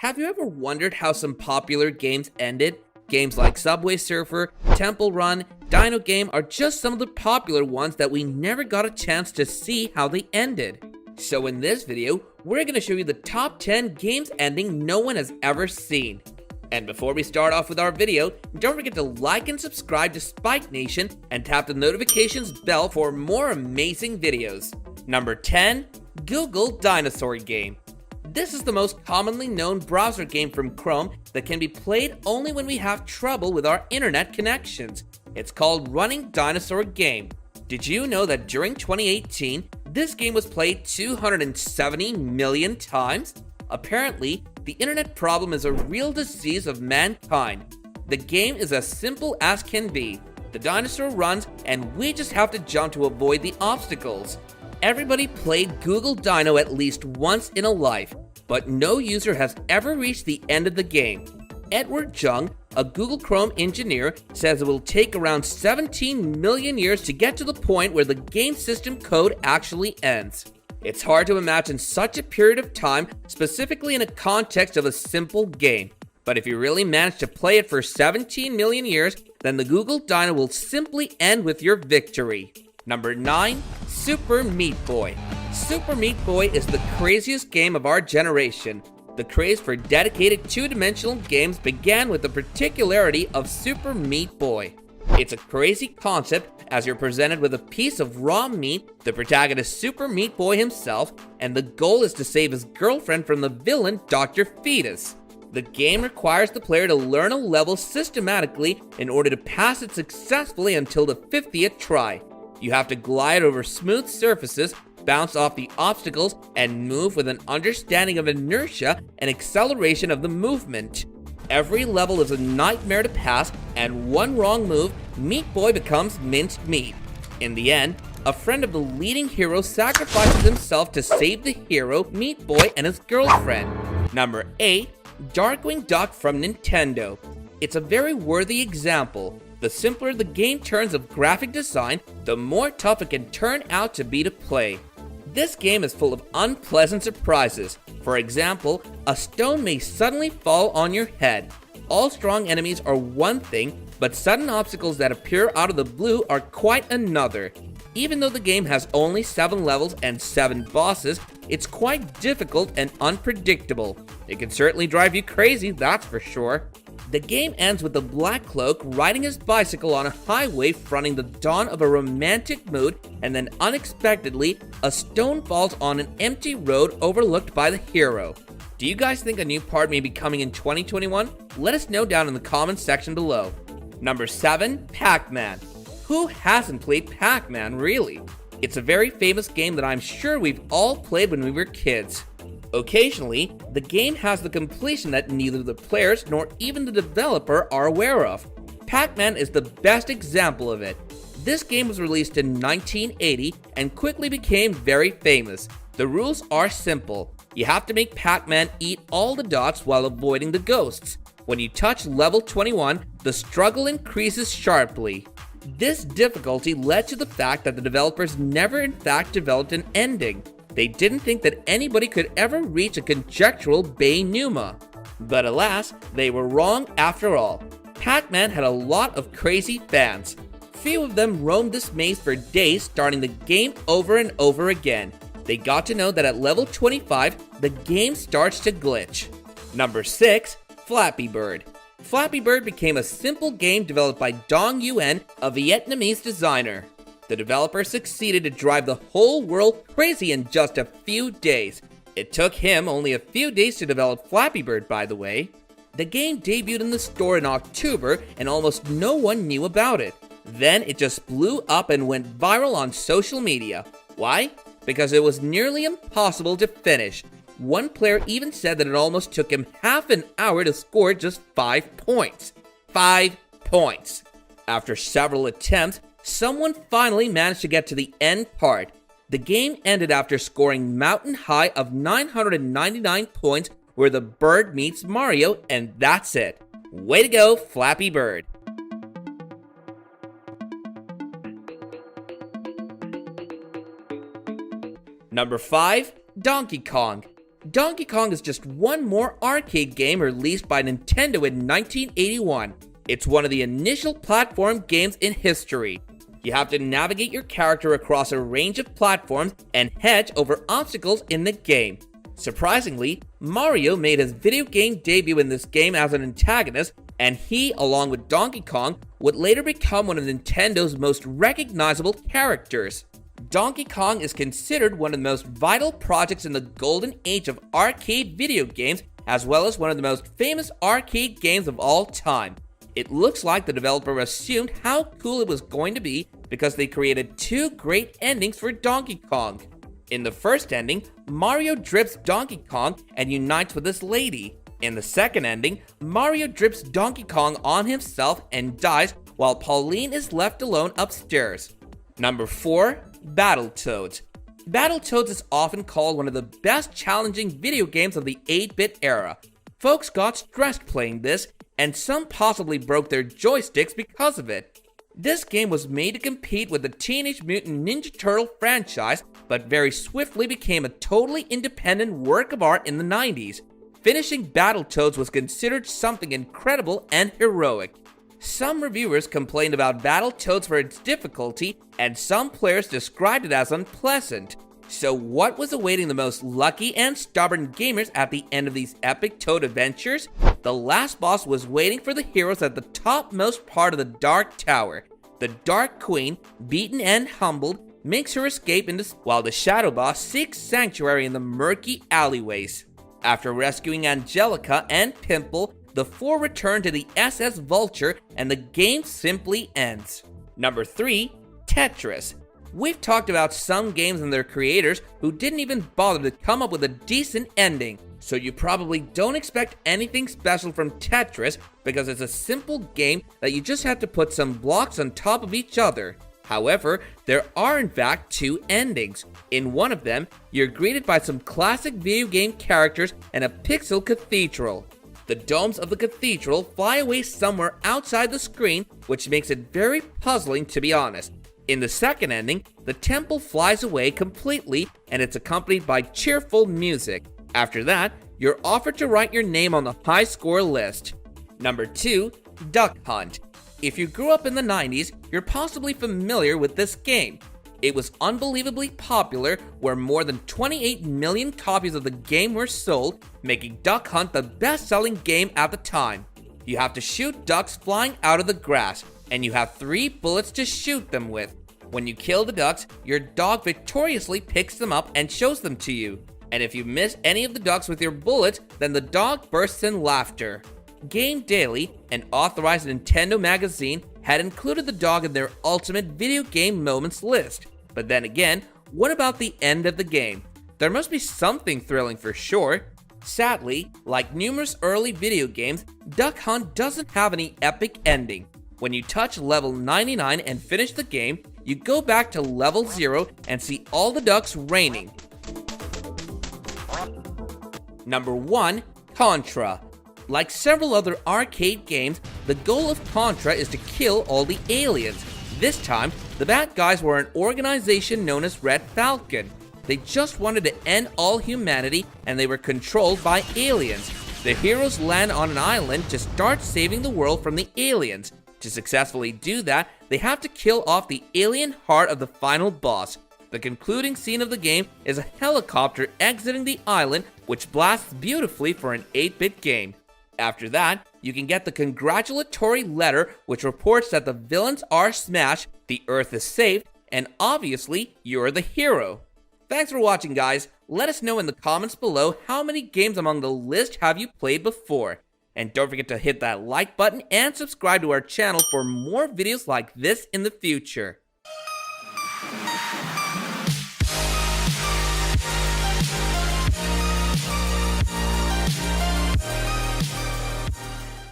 Have you ever wondered how some popular games ended? Games like Subway Surfer, Temple Run, Dino Game are just some of the popular ones that we never got a chance to see how they ended. So in this video, we're going to show you the top 10 games ending no one has ever seen. And before we start off with our video, don't forget to like and subscribe to SpikeNation and tap the notifications bell for more amazing videos. Number 10. Google Dinosaur Game. This is the most commonly known browser game from Chrome that can be played only when we have trouble with our internet connections. It's called Running Dinosaur Game. Did you know that during 2018, this game was played 270 million times? Apparently, the internet problem is a real disease of mankind. The game is as simple as can be. The dinosaur runs and we just have to jump to avoid the obstacles. Everybody played Google Dino at least once in a life, but no user has ever reached the end of the game. Edward Jung, a Google Chrome engineer, says it will take around 17 million years to get to the point where the game system code actually ends. It's hard to imagine such a period of time, specifically in a context of a simple game. But if you really manage to play it for 17 million years, then the Google Dino will simply end with your victory. Number 9. Super Meat Boy. Super Meat Boy is the craziest game of our generation. The craze for dedicated two-dimensional games began with the particularity of Super Meat Boy. It's a crazy concept as you're presented with a piece of raw meat, the protagonist Super Meat Boy himself, and the goal is to save his girlfriend from the villain Dr. Fetus. The game requires the player to learn a level systematically in order to pass it successfully until the 50th try. You have to glide over smooth surfaces, bounce off the obstacles, and move with an understanding of inertia and acceleration of the movement. Every level is a nightmare to pass, and one wrong move, Meat Boy becomes minced meat. In the end, a friend of the leading hero sacrifices himself to save the hero, Meat Boy, and his girlfriend. Number 8. Darkwing Duck from Nintendo. It's a very worthy example. The simpler the game turns of graphic design, the more tough it can turn out to be to play. This game is full of unpleasant surprises. For example, a stone may suddenly fall on your head. All strong enemies are one thing, but sudden obstacles that appear out of the blue are quite another. Even though the game has only 7 levels and 7 bosses, it's quite difficult and unpredictable. It can certainly drive you crazy, that's for sure. The game ends with the Black Cloak riding his bicycle on a highway fronting the dawn of a romantic mood, and then unexpectedly, a stone falls on an empty road overlooked by the hero. Do you guys think a new part may be coming in 2021? Let us know down in the comments section below. Number 7. Pacman. Who hasn't played Pacman, really? It's a very famous game that I'm sure we've all played when we were kids. Occasionally, the game has the completion that neither the players nor even the developer are aware of. Pacman is the best example of it. This game was released in 1980 and quickly became very famous. The rules are simple. You have to make Pacman eat all the dots while avoiding the ghosts. When you touch level 21, the struggle increases sharply. This difficulty led to the fact that the developers never in fact developed an ending. They didn't think that anybody could ever reach a conjectural Bainuma. But alas, they were wrong after all. Pacman had a lot of crazy fans. Few of them roamed this maze for days, starting the game over and over again. They got to know that at level 25, the game starts to glitch. Number 6. Flappy Bird. Flappy Bird became a simple game developed by Dong Nguyen, a Vietnamese designer. The developer succeeded to drive the whole world crazy in just a few days. It took him only a few days to develop Flappy Bird, by the way. The game debuted in the store in October and almost no one knew about it. Then it just blew up and went viral on social media. Why? Because it was nearly impossible to finish. One player even said that it almost took him half an hour to score just 5 points. 5 points. After several attempts, someone finally managed to get to the end part. The game ended after scoring mountain high of 999 points where the bird meets Mario, and that's it. Way to go, Flappy Bird. Number 5. Donkey Kong. Donkey Kong is just one more arcade game released by Nintendo in 1981. It's one of the initial platform games in history. You have to navigate your character across a range of platforms and hedge over obstacles in the game. Surprisingly, Mario made his video game debut in this game as an antagonist, and he, along with Donkey Kong, would later become one of Nintendo's most recognizable characters. Donkey Kong is considered one of the most vital projects in the golden age of arcade video games, as well as one of the most famous arcade games of all time. It looks like the developer assumed how cool it was going to be because they created two great endings for Donkey Kong. In the first ending, Mario drips Donkey Kong and unites with this lady. In the second ending, Mario drips Donkey Kong on himself and dies while Pauline is left alone upstairs. Number 4. Battletoads. Battletoads is often called one of the best challenging video games of the 8-bit era. Folks got stressed playing this, and some possibly broke their joysticks because of it. This game was made to compete with the Teenage Mutant Ninja Turtle franchise, but very swiftly became a totally independent work of art in the 90s. Finishing Battletoads was considered something incredible and heroic. Some reviewers complained about Battletoads for its difficulty, and some players described it as unpleasant. So what was awaiting the most lucky and stubborn gamers at the end of these epic Toad adventures? The last boss was waiting for the heroes at the topmost part of the Dark Tower. The Dark Queen, beaten and humbled, makes her escape while the Shadow Boss seeks sanctuary in the murky alleyways. After rescuing Angelica and Pimple, the four return to the SS Vulture and the game simply ends. Number 3. Tetris. We've talked about some games and their creators who didn't even bother to come up with a decent ending, so you probably don't expect anything special from Tetris because it's a simple game that you just have to put some blocks on top of each other. However, there are in fact 2 endings. In one of them, you're greeted by some classic video game characters and a pixel cathedral. The domes of the cathedral fly away somewhere outside the screen, which makes it very puzzling to be honest. In the second ending, the temple flies away completely and it's accompanied by cheerful music. After that, you're offered to write your name on the high score list. Number 2. Duck Hunt. If you grew up in the 90s, you're possibly familiar with this game. It was unbelievably popular, where more than 28 million copies of the game were sold, making Duck Hunt the best-selling game at the time. You have to shoot ducks flying out of the grass, and you have 3 bullets to shoot them with. When you kill the ducks, your dog victoriously picks them up and shows them to you. And if you miss any of the ducks with your bullets, then the dog bursts in laughter. Game Daily, an authorized Nintendo magazine, had included the dog in their ultimate video game moments list. But then again, what about the end of the game? There must be something thrilling for sure. Sadly, like numerous early video games, Duck Hunt doesn't have any epic ending. When you touch level 99 and finish the game, you go back to level 0 and see all the ducks raining. Number 1. Contra. Like several other arcade games, the goal of Contra is to kill all the aliens. This time, the bad guys were an organization known as Red Falcon. They just wanted to end all humanity and they were controlled by aliens. The heroes land on an island to start saving the world from the aliens. To successfully do that, they have to kill off the alien heart of the final boss. The concluding scene of the game is a helicopter exiting the island, which blasts beautifully for an 8-bit game. After that, you can get the congratulatory letter which reports that the villains are smashed, the Earth is saved, and obviously, you're the hero. Thanks for watching, guys. Let us know in the comments below how many games among the list have you played before. And don't forget to hit that like button and subscribe to our channel for more videos like this in the future.